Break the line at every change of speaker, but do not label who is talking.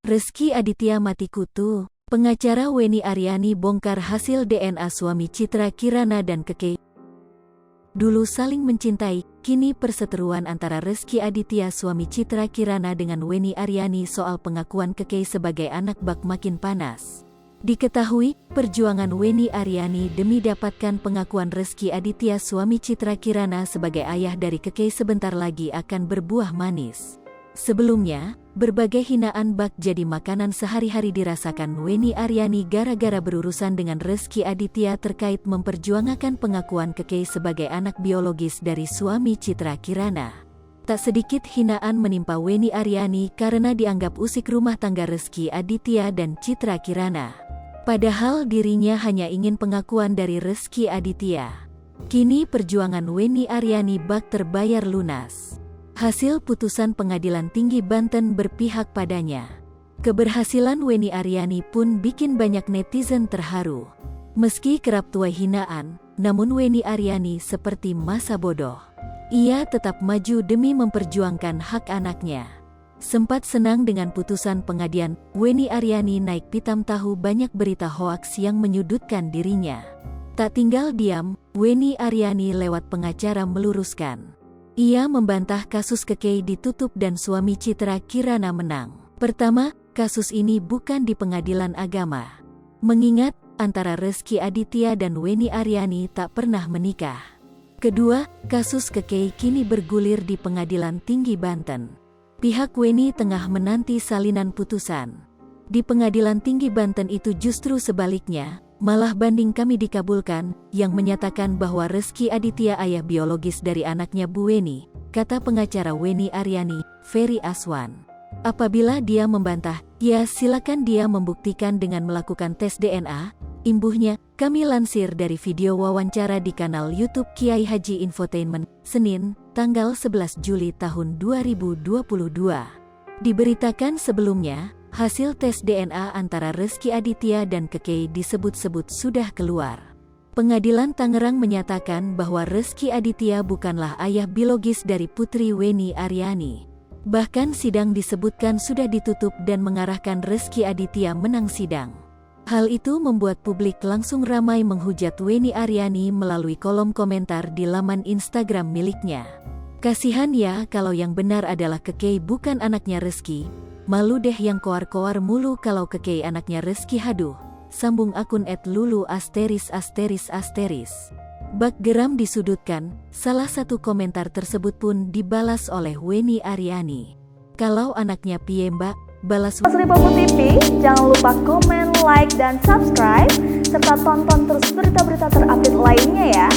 Rezky Aditya mati kutu. Pengacara Weni Aryani bongkar hasil DNA suami Citra Kirana dan Keke. Dulu saling mencintai, kini perseteruan antara Rezky Aditya suami Citra Kirana dengan Weni Aryani soal pengakuan Keke sebagai anak bak makin panas. Diketahui, perjuangan Weni Aryani demi dapatkan pengakuan Rezky Aditya suami Citra Kirana sebagai ayah dari Keke sebentar lagi akan berbuah manis. Sebelumnya, berbagai hinaan bak jadi makanan sehari-hari dirasakan Weni Aryani gara-gara berurusan dengan Rezky Aditya terkait memperjuangkan pengakuan Keke sebagai anak biologis dari suami Citra Kirana. Tak sedikit hinaan menimpa Weni Aryani karena dianggap usik rumah tangga Rezky Aditya dan Citra Kirana. Padahal dirinya hanya ingin pengakuan dari Rezky Aditya. Kini perjuangan Weni Aryani bak terbayar lunas. Hasil putusan Pengadilan Tinggi Banten berpihak padanya. Keberhasilan Weni Aryani pun bikin banyak netizen terharu. Meski kerap tuai hinaan, namun Weni Aryani seperti masa bodoh. Ia tetap maju demi memperjuangkan hak anaknya. Sempat senang dengan putusan pengadilan, Weni Aryani naik pitam tahu banyak berita hoaks yang menyudutkan dirinya. Tak tinggal diam, Weni Aryani lewat pengacara meluruskan. Ia membantah kasus Keke ditutup dan suami Citra Kirana menang. Pertama, kasus ini bukan di pengadilan agama. Mengingat, antara Rezky Aditya dan Weni Aryani tak pernah menikah. Kedua, kasus Keke kini bergulir di Pengadilan Tinggi Banten. Pihak Weni tengah menanti salinan putusan. Di Pengadilan Tinggi Banten itu justru sebaliknya, malah banding kami dikabulkan, yang menyatakan bahwa Rezky Aditya ayah biologis dari anaknya Bu Weni, kata pengacara Weni Aryani, Ferry Aswan. Apabila dia membantah, ya silakan dia membuktikan dengan melakukan tes DNA, imbuhnya. Kami lansir dari video wawancara di kanal YouTube Kiai Haji Infotainment, Senin, tanggal 11 Juli tahun 2022. Diberitakan sebelumnya, hasil tes DNA antara Rezky Aditya dan Keke disebut-sebut sudah keluar. Pengadilan Tangerang menyatakan bahwa Rezky Aditya bukanlah ayah biologis dari putri Weni Aryani. Bahkan sidang disebutkan sudah ditutup dan mengarahkan Rezky Aditya menang sidang. Hal itu membuat publik langsung ramai menghujat Weni Aryani melalui kolom komentar di laman Instagram miliknya. Kasihan ya kalau yang benar adalah Keke bukan anaknya Rezky. Malu deh yang koar-koar mulu kalau Keke anaknya Rezky, haduh. Sambung akun @lulu*****. Bak geram disudutkan, salah satu komentar tersebut pun dibalas oleh Weni Aryani. Kalau anaknya piye mbak? Balas
Lipopo TV, jangan lupa komen, like, dan subscribe, serta tonton terus berita-berita terupdate lainnya ya.